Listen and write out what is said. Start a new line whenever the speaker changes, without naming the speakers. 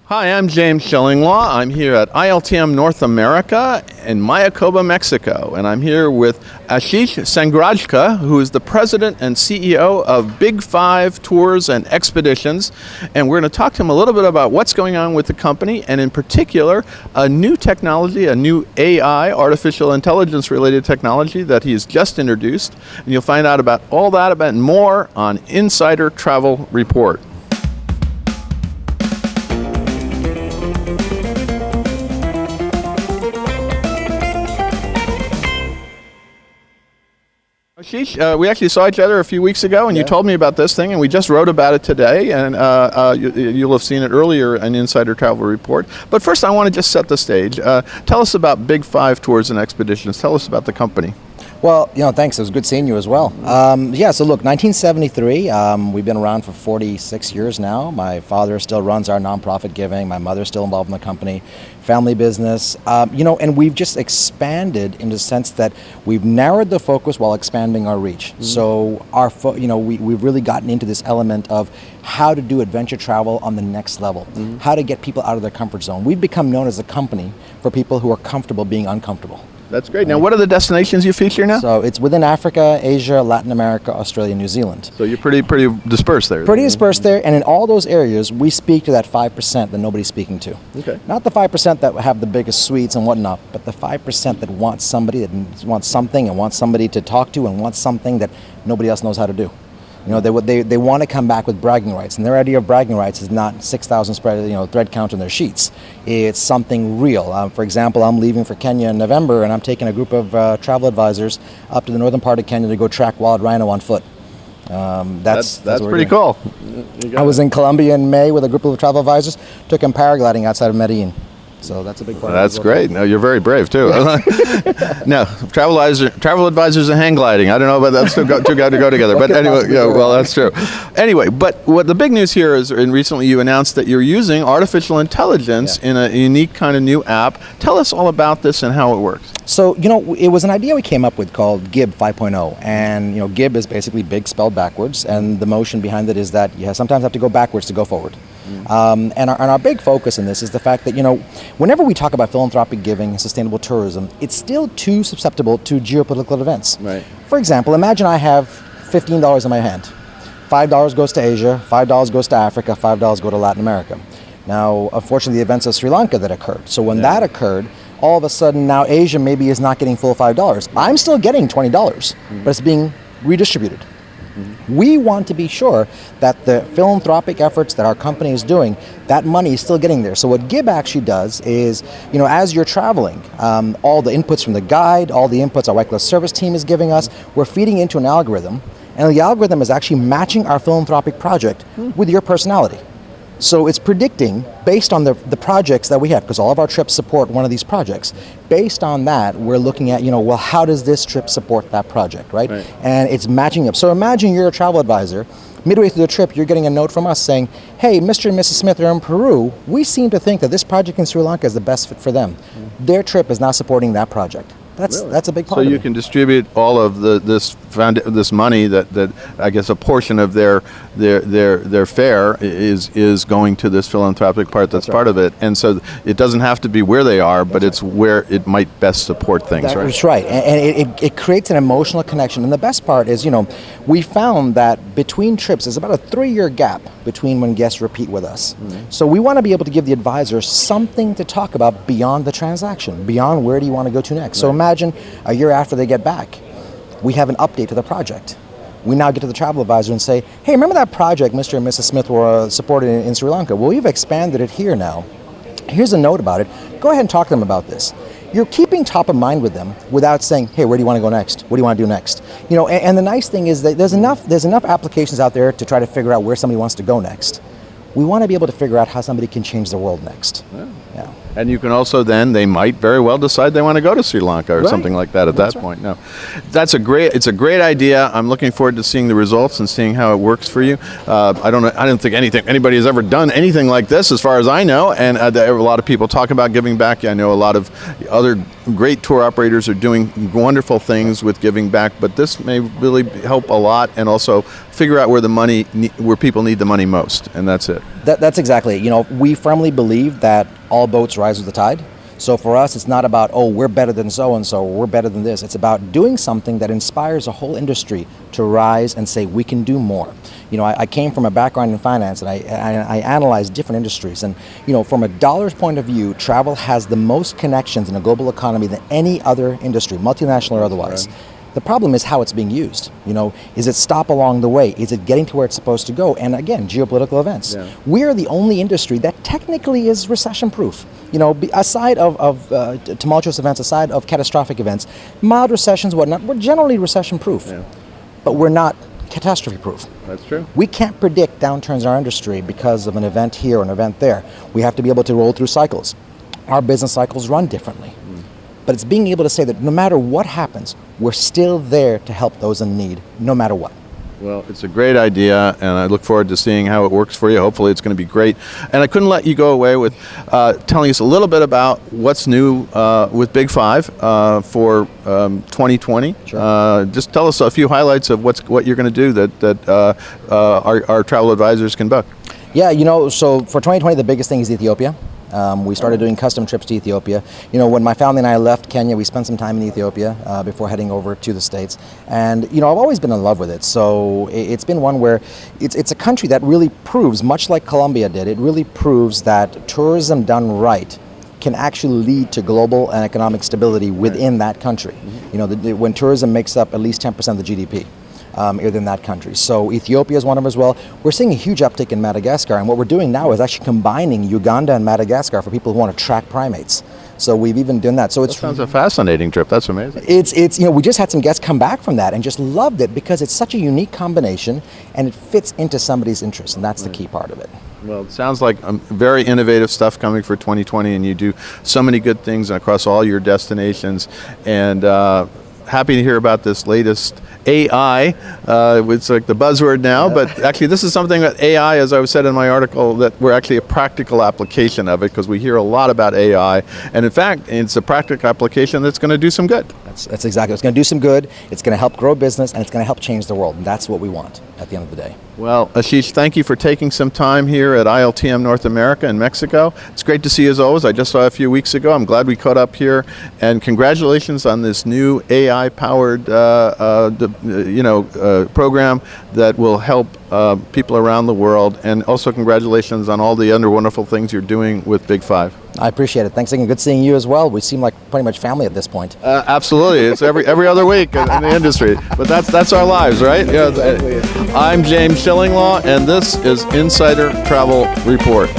Hi, I'm James Schillinglaw. I'm here at ILTM North America in Mayakoba, Mexico, and I'm here with Ashish Sangrajka, who is the president and CEO of Big 5 Tours and Expeditions, and we're going to talk to him a little bit about what's going on with the company, and in particular, a new technology, a new AI, artificial intelligence related technology that he's just introduced, and you'll find out about all that and more on Insider Travel Report. Ashish, we actually saw each other a few weeks ago, and you told me about this thing, and we just wrote about it today, and you'll have seen it earlier in Insider Travel Report. But first, I want to just set the stage. Tell us about Big 5 Tours and Expeditions. Tell us about the company.
Well, thanks. It was good seeing you as well. So look, 1973, we've been around for 46 years now. My father still runs our nonprofit giving. My mother's still involved in the company, family business. And we've just expanded in the sense that we've narrowed the focus while expanding our reach. Mm-hmm. So we've really gotten into this element of how to do adventure travel on the next level, mm-hmm. how to get people out of their comfort zone. We've become known as a company for people who are comfortable being uncomfortable.
That's great. Now, what are the destinations you feature now?
So it's within Africa, Asia, Latin America, Australia, New Zealand.
So you're pretty dispersed there.
Pretty dispersed there, and in all those areas, we speak to that 5% that nobody's speaking to.
Okay.
Not the 5% that have the biggest suites and whatnot, but the 5% that want somebody, that wants something, and wants somebody to talk to, and wants something that nobody else knows how to do. They want to come back with bragging rights, and their idea of bragging rights is not 6,000 thread count on their sheets. It's something real. For example, I'm leaving for Kenya in November, and I'm taking a group of travel advisors up to the northern part of Kenya to go track wild rhino on foot. That's
pretty cool.
I was in Colombia in May with a group of travel advisors, took them paragliding outside of Medellin. So that's a big part.
That's great. No, you're very brave too. No, travel advisors and hang gliding. I don't know, but that's two got to go together. But anyway, well, that's true. Anyway, but what the big news here is, and recently you announced that you're using artificial intelligence in a unique kind of new app. Tell us all about this and how it works.
So, it was an idea we came up with called GIB 5.0, and GIB is basically big spelled backwards, and the motion behind it is that you sometimes have to go backwards to go forward. And our big focus in this is the fact that, whenever we talk about philanthropic giving and sustainable tourism, it's still too susceptible to geopolitical events.
Right.
For example, imagine I have $15 in my hand. $5 goes to Asia, $5 goes to Africa, $5 go to Latin America. Now, unfortunately, the events of Sri Lanka that occurred. So when that occurred, all of a sudden now Asia maybe is not getting full $5. I'm still getting $20, but it's being redistributed. We want to be sure that the philanthropic efforts that our company is doing, that money is still getting there. So what GIB actually does is, as you're traveling, all the inputs from the guide, all the inputs our white glove service team is giving us, we're feeding into an algorithm, and the algorithm is actually matching our philanthropic project with your personality. So it's predicting, based on the projects that we have, because all of our trips support one of these projects. Based on that, we're looking at, how does this trip support that project, right? And it's matching up. So imagine you're a travel advisor. Midway through the trip, you're getting a note from us saying, hey, Mr. and Mrs. Smith are in Peru. We seem to think that this project in Sri Lanka is the best fit for them. Their trip is now supporting that project. That's a big part.
So you can distribute all of this money that I guess a portion of their fare is going to this philanthropic part that's part of it, and so it doesn't have to be where they are, but it's where it might best support things.
That's right, and it creates an emotional connection. And the best part is, we found that between trips, there's about a 3-year gap between when guests repeat with us. So we want to be able to give the advisor something to talk about beyond the transaction, beyond where do you want to go to next. So imagine a year after they get back, we have an update to the project. We now get to the travel advisor and say, hey, remember that project Mr. and Mrs. Smith were supported in Sri Lanka? Well, we've expanded it here now. Here's a note about it. Go ahead and talk to them about this. You're keeping top of mind with them without saying, hey, where do you want to go next? What do you want to do next? And the nice thing is that there's enough applications out there to try to figure out where somebody wants to go next. We want to be able to figure out how somebody can change the world next. Yeah.
And you can also then, they might very well decide they want to go to Sri Lanka or
Right.
something like that at
That's
that
right.
point. No, it's a great idea. I'm looking forward to seeing the results and seeing how it works for you. I don't think anybody has ever done anything like this as far as I know. And there are a lot of people talk about giving back. I know a lot of other great tour operators are doing wonderful things with giving back, but this may really help a lot and also figure out where people need the money most, and that's it.
That's exactly it. You know, we firmly believe that all boats rise with the tide. So for us, it's not about, oh, we're better than so-and-so, or we're better than this. It's about doing something that inspires a whole industry to rise and say, we can do more. You know, I came from a background in finance, and I analyzed different industries. And, you know, from a dollar's point of view, travel has the most connections in a global economy than any other industry, multinational or otherwise.
Right.
The problem is how it's being used. You know, is it stop along the way? Is it getting to where it's supposed to go? And again, geopolitical events.
Yeah.
We are the only industry that technically is recession-proof. You know, aside of tumultuous events, aside of catastrophic events, mild recessions, whatnot, we're generally recession-proof.
Yeah.
But we're not catastrophe-proof.
That's true.
We can't predict downturns in our industry because of an event here or an event there. We have to be able to roll through cycles. Our business cycles run differently. But it's being able to say that no matter what happens, we're still there to help those in need, no matter what.
Well, it's a great idea, and I look forward to seeing how it works for you. Hopefully it's going to be great. And I couldn't let you go away with telling us a little bit about what's new with Big Five for 2020.
Sure.
Just tell us a few highlights of what you're going to do that our travel advisors can book.
Yeah, you know, so for 2020, the biggest thing is Ethiopia. We started doing custom trips to Ethiopia. You know, when my family and I left Kenya, we spent some time in Ethiopia before heading over to the States. And, you know, I've always been in love with it. So it's been one where it's a country that really proves, much like Colombia did, it really proves that tourism done right can actually lead to global and economic stability within that country. You know, when tourism makes up at least 10% of the GDP. Within that country. So Ethiopia is one of them as well. We're seeing a huge uptick in Madagascar, and what we're doing now is actually combining Uganda and Madagascar for people who want to track primates. So we've even done that. So
That sounds a fascinating trip. That's amazing.
it's you know, we just had some guests come back from that and just loved it because it's such a unique combination and it fits into somebody's interest, and that's the key part of it.
Well, it sounds like very innovative stuff coming for 2020, and you do so many good things across all your destinations. And happy to hear about this latest AI. It's like the buzzword now, but actually this is something that AI, as I said in my article, that we're actually a practical application of it, because we hear a lot about AI. And in fact, it's a practical application that's going to do some good.
That's exactly. It's going to do some good. It's going to help grow business, and it's going to help change the world. And that's what we want at the end of the day.
Well, Ashish, thank you for taking some time here at ILTM North America in Mexico. It's great to see you as always. I just saw you a few weeks ago. I'm glad we caught up here. And congratulations on this new AI-powered program that will help people around the world. And also congratulations on all the other wonderful things you're doing with Big Five.
I appreciate it. Thanks again. Good seeing you as well. We seem like pretty much family at this point.
Absolutely. It's every other week in the industry. But that's our lives, right? Yeah. I'm James Shillinglaw, and this is Insider Travel Report.